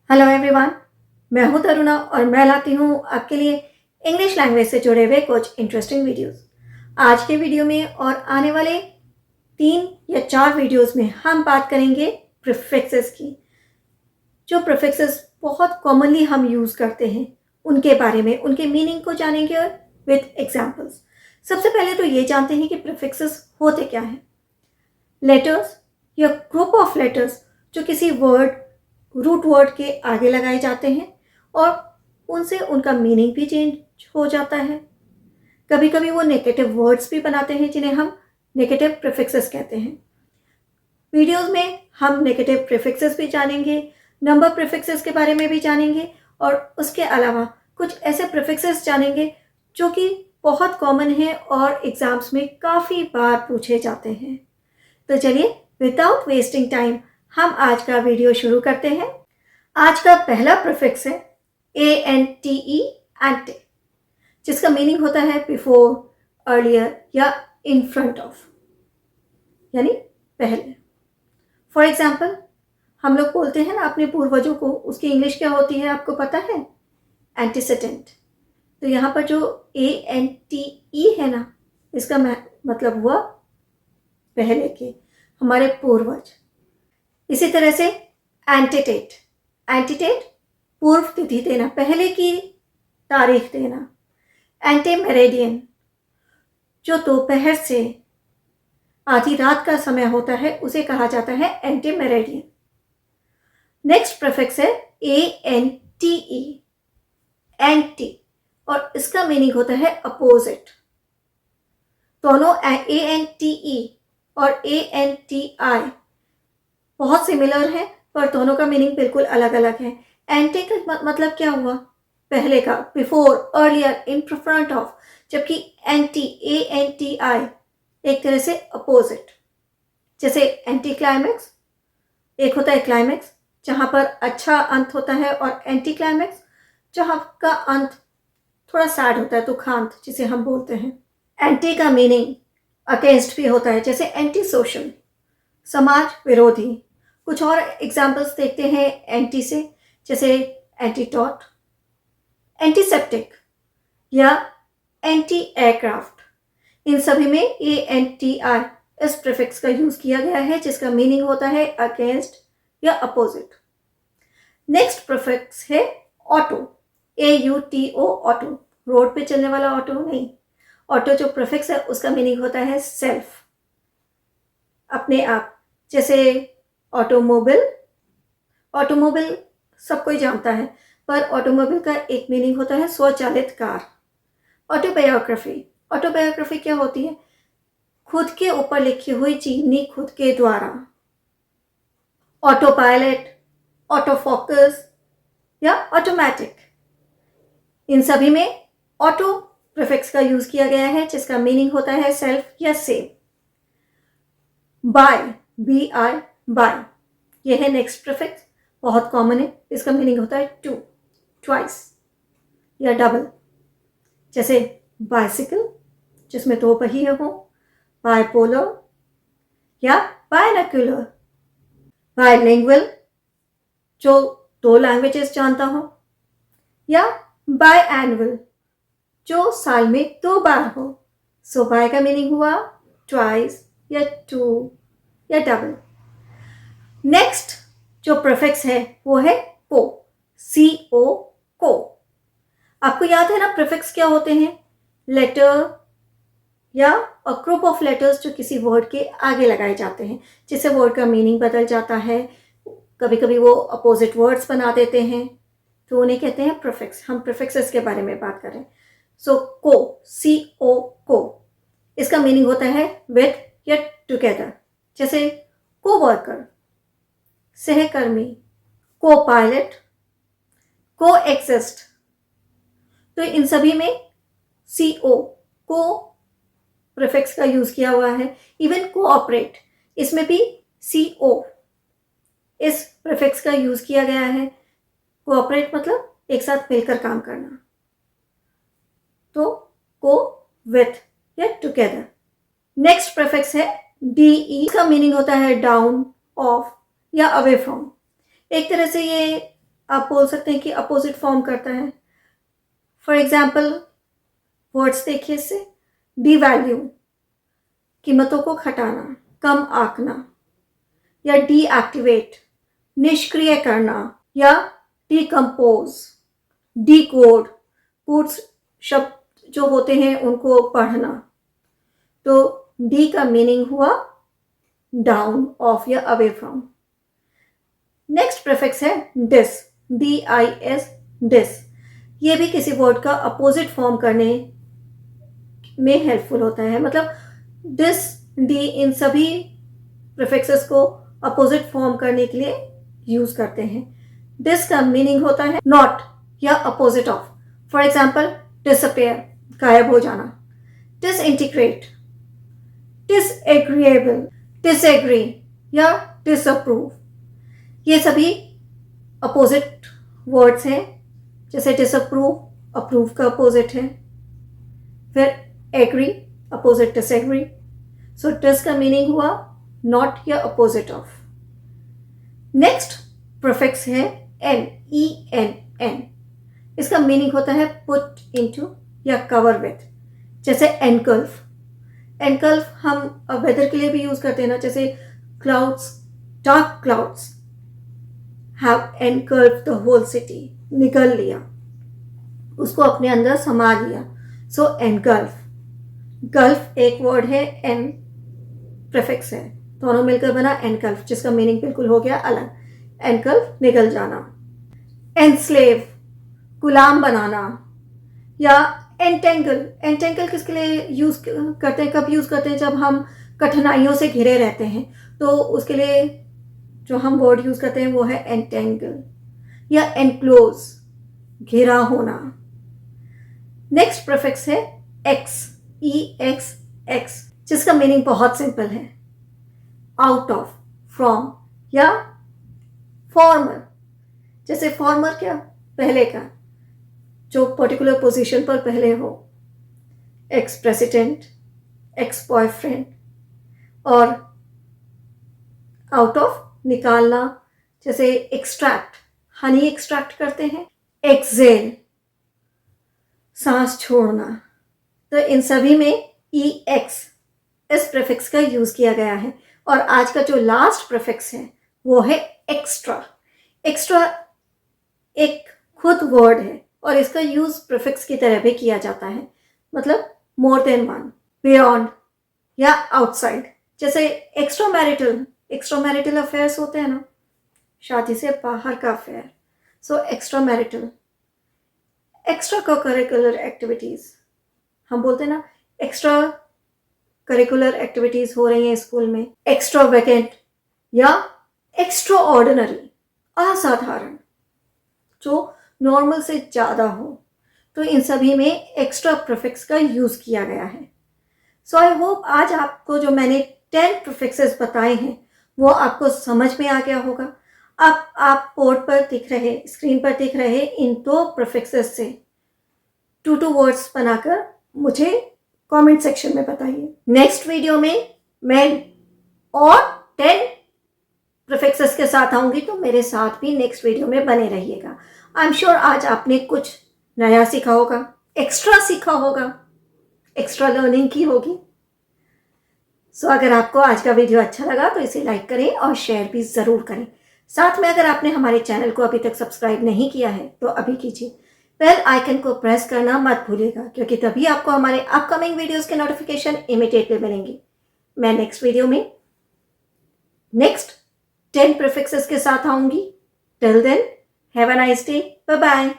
Hello everyone, मैं हूं तरुणा और मैं लाती हूं आपके लिए इंग्लिश लैंग्वेज से जुड़े हुए कुछ इंटरेस्टिंग वीडियोस। आज के वीडियो में और आने वाले 3 या 4 वीडियोस में हम बात करेंगे प्रीफिक्सेस की। जो प्रीफिक्सेस बहुत कॉमनली हम यूज़ करते हैं उनके बारे में, उनके मीनिंग को जानेंगे और विद एग्जाम्पल्स। सबसे पहले तो ये जानते हैं कि प्रीफिक्सेस होते क्या हैं। लेटर्स या ग्रुप ऑफ लेटर्स जो किसी वर्ड, रूट वर्ड के आगे लगाए जाते हैं और उनसे उनका मीनिंग भी चेंज हो जाता है। कभी कभी वो नेगेटिव वर्ड्स भी बनाते हैं जिन्हें हम नेगेटिव प्रीफिक्सेस कहते हैं। वीडियोस में हम नेगेटिव प्रीफिक्सेस भी जानेंगे, नंबर प्रीफिक्सेस के बारे में भी जानेंगे और उसके अलावा कुछ ऐसे प्रीफिक्सेस जानेंगे जो कि बहुत कॉमन है और एग्जाम्स में काफ़ी बार पूछे जाते हैं। तो चलिए विदाउट वेस्टिंग टाइम हम आज का वीडियो शुरू करते हैं। आज का पहला प्रीफिक्स है ANTE, एंटे, जिसका मीनिंग होता है बिफोर, अर्लियर या इन फ्रंट ऑफ, यानी पहले। फॉर एग्जाम्पल, हम लोग बोलते हैं ना अपने पूर्वजों को, उसकी इंग्लिश क्या होती है आपको पता है? एंटीसेडेंट। तो यहाँ पर जो ANTE है ना, इसका मतलब हुआ पहले के, हमारे पूर्वज। इसी तरह से एंटीटेट, एंटीटेट पूर्व तिथि देना, पहले की तारीख देना। एंटे मेरेडियन, जो दोपहर से आधी रात का समय होता है उसे कहा जाता है एंटे मेरेडियन। नेक्स्ट प्रीफिक्स है ANTE, एंटी, और इसका मीनिंग होता है अपोजिट। दोनों ANTE और ANTI बहुत सिमिलर है पर दोनों का मीनिंग बिल्कुल अलग अलग है। एंटी का मतलब क्या हुआ? पहले का, before, earlier, in front of, जबकि एंटी ANTI एक तरह से अपोजिट। जैसे एंटी क्लाइमेक्स, एक होता है क्लाइमेक्स जहां पर अच्छा अंत होता है और एंटी क्लाइमेक्स जहां का अंत थोड़ा सैड होता है, दुखांत जिसे हम बोलते हैं। एंटी का मीनिंग अगेंस्ट भी होता है, जैसे एंटी सोशल, समाज विरोधी। कुछ और एग्जाम्पल्स देखते हैं एंटी से, जैसे एंटीटॉट, एंटीसेप्टिक या एंटी एयरक्राफ्ट। इन सभी में ANTI इस प्रीफिक्स का यूज किया गया है जिसका मीनिंग होता है अगेंस्ट या अपोजिट। नेक्स्ट प्रीफिक्स है ऑटो, AUTO, ऑटो, रोड पे चलने वाला ऑटो नहीं। ऑटो जो प्रीफिक्स है उसका मीनिंग होता है सेल्फ, अपने आप। जैसे ऑटोमोबिल, ऑटोमोबिल सब कोई जानता है पर ऑटोमोबिल का एक मीनिंग होता है स्वचालित कार। ऑटोबायोग्राफी, ऑटोबायोग्राफी क्या होती है? खुद के ऊपर लिखी हुई जीवनी खुद के द्वारा। ऑटो पायलट, ऑटो फोकस या ऑटोमेटिक, इन सभी में ऑटो प्रीफिक्स का यूज किया गया है जिसका मीनिंग होता है सेल्फ या सेम। बाय, BI, बाय, यह है नेक्स्ट प्रीफिक्स, बहुत कॉमन है। इसका मीनिंग होता है टू, ट्वाइस या डबल। जैसे बाइसिकल जिसमें 2 पहिए हो, बाइपोलर या बायनोक्यूलर। बायलिंगुअल, जो 2 लैंग्वेजेस जानता हो, या बायएनुअल, जो साल में 2 बार हो। सो बाय का मीनिंग हुआ ट्वाइस या 2 या डबल। नेक्स्ट जो प्रीफिक्स है वो है को, CO, को। आपको याद है ना प्रीफिक्स क्या होते हैं? लेटर या अ ग्रुप ऑफ लेटर्स जो किसी वर्ड के आगे लगाए जाते हैं, जिससे वर्ड का मीनिंग बदल जाता है। कभी कभी वो अपोजिट वर्ड्स बना देते हैं, तो उन्हें कहते हैं प्रीफिक्स। हम प्रीफिक्सेस के बारे में बात करें। सो को, CO, को, इसका मीनिंग होता है विद या टुगेदर। जैसे को वर्कर, सहकर्मी, को पायलट, को एक्सिस्ट। तो इन सभी में CO, को प्रीफिक्स का यूज किया हुआ है। इवन कोऑपरेट, इसमें भी CO इस प्रीफिक्स का यूज किया गया है। कोऑपरेट मतलब एक साथ मिलकर काम करना। तो को, विथ या टुगेदर। नेक्स्ट प्रीफिक्स है DE, का मीनिंग होता है डाउन, ऑफ या अवे फ्रॉम। एक तरह से ये आप बोल सकते हैं कि अपोजिट फॉर्म करता है। फॉर एग्जाम्पल वर्ड्स देखिए इससे, डीवैल्यू कीमतों को घटाना, कम आंकना, या डीएक्टिवेट निष्क्रिय करना, या डिकम्पोज डीकोड कोड्स शब्द जो होते हैं उनको पढ़ना। तो डी का मीनिंग हुआ डाउन, ऑफ या अवे फ्रॉम। नेक्स्ट प्रीफिक्स है डिस, DIS डिस। ये भी किसी वर्ड का अपोजिट फॉर्म करने में हेल्पफुल होता है। मतलब डिस, डी, इन सभी प्रीफिक्सेस को अपोजिट फॉर्म करने के लिए यूज करते हैं। डिस का मीनिंग होता है नॉट या opposite of. For example disappear, गायब हो जाना, डिसइंटीग्रेट, डिसएग्रीएबल, डिसएग्री या डिसअप्रूव। ये सभी अपोजिट वर्ड्स हैं। जैसे डिसअप्रूव अप्रूव का अपोजिट है, फिर एग्री अपोजिट डिसएग्री। सो डिस का मीनिंग हुआ नॉट या अपोजिट ऑफ। नेक्स्ट प्रीफिक्स है NENN। इसका मीनिंग होता है पुट इनटू या कवर विथ। जैसे एनकल्फ, एनकल्फ हम वेदर के लिए भी यूज करते हैं ना। जैसे clouds, dark clouds have engulf the whole city, निगल लिया, उसको अपने अंदर समा लिया। सो एनगल्फ, गल्फ एक वर्ड है, एन प्रीफिक्स है, दोनों मिलकर बना एनगल्फ, जिसका मीनिंग बिल्कुल हो गया अलग। एनगल्फ निगल जाना। एनस्लेव गुलाम बनाना, या एंटेंगल, एंटेंगल किसके लिए यूज करते हैं, कब यूज करते हैं, जब हम कठिनाइयों से घिरे रहते हैं तो उसके लिए जो हम वर्ड यूज करते हैं वो है एंटेंगल। या एनक्लोज घिरा होना। नेक्स्ट प्रीफिक्स है एक्स, EXX, जिसका मीनिंग बहुत सिंपल है, आउट ऑफ, फ्रॉम या फॉर्मर। जैसे फॉर्मर क्या, पहले का, जो पर्टिकुलर पोजीशन पर पहले हो। Ex president, ex boyfriend. और आउट ऑफ निकालना, जैसे एक्सट्रैक्ट, हनी एक्सट्रैक्ट करते हैं। एक्सेल सांस छोड़ना। तो इन सभी में EX इस प्रीफिक्स का यूज किया गया है। और आज का जो लास्ट प्रीफिक्स है वो है एक्स्ट्रा। एक्स्ट्रा एक खुद वर्ड है और इसका यूज प्रीफिक्स की तरह भी किया जाता है। मतलब मोर देन वन, बियॉन्ड या आउटसाइड। जैसे एक्स्ट्रा मैरिटल अफेयर्स होते हैं ना, शादी से बाहर का affair. So extra marital. Extra curricular activities, हम बोलते हैं ना एक्स्ट्रा करिकुलर एक्टिविटीज हो रही हैं स्कूल में। एक्स्ट्रा वैकेंट या एक्स्ट्रा ऑर्डिनरी, असाधारण, जो नॉर्मल से ज़्यादा हो। तो इन सभी में एक्स्ट्रा प्रीफिक्स का यूज किया गया है। सो आई होप आज आपको जो मैंने 10 प्रीफिक्सेस बताए हैं वो आपको समझ में आ गया होगा। आप बोर्ड पर दिख रहे, स्क्रीन पर दिख रहे इन 2 प्रीफिक्सेस से 2 वर्ड्स बनाकर मुझे कमेंट सेक्शन में बताइए। नेक्स्ट वीडियो में मैं और 10 प्रीफिक्सेस के साथ आऊंगी, तो मेरे साथ भी नेक्स्ट वीडियो में बने रहिएगा। आई एम श्योर आज आपने कुछ नया सीखा होगा, एक्स्ट्रा सीखा होगा, एक्स्ट्रा लर्निंग की होगी। सो अगर आपको आज का वीडियो अच्छा लगा तो इसे लाइक करें और शेयर भी ज़रूर करें। साथ में अगर आपने हमारे चैनल को अभी तक सब्सक्राइब नहीं किया है तो अभी कीजिए। बेल आइकन को प्रेस करना मत भूलिएगा, क्योंकि तभी आपको हमारे अपकमिंग वीडियोस के नोटिफिकेशन इमीडिएटली मिलेंगे। मैं नेक्स्ट वीडियो में नेक्स्ट 10 प्रीफिक्सेस के साथ आऊंगी। Till then have a nice day, bye bye.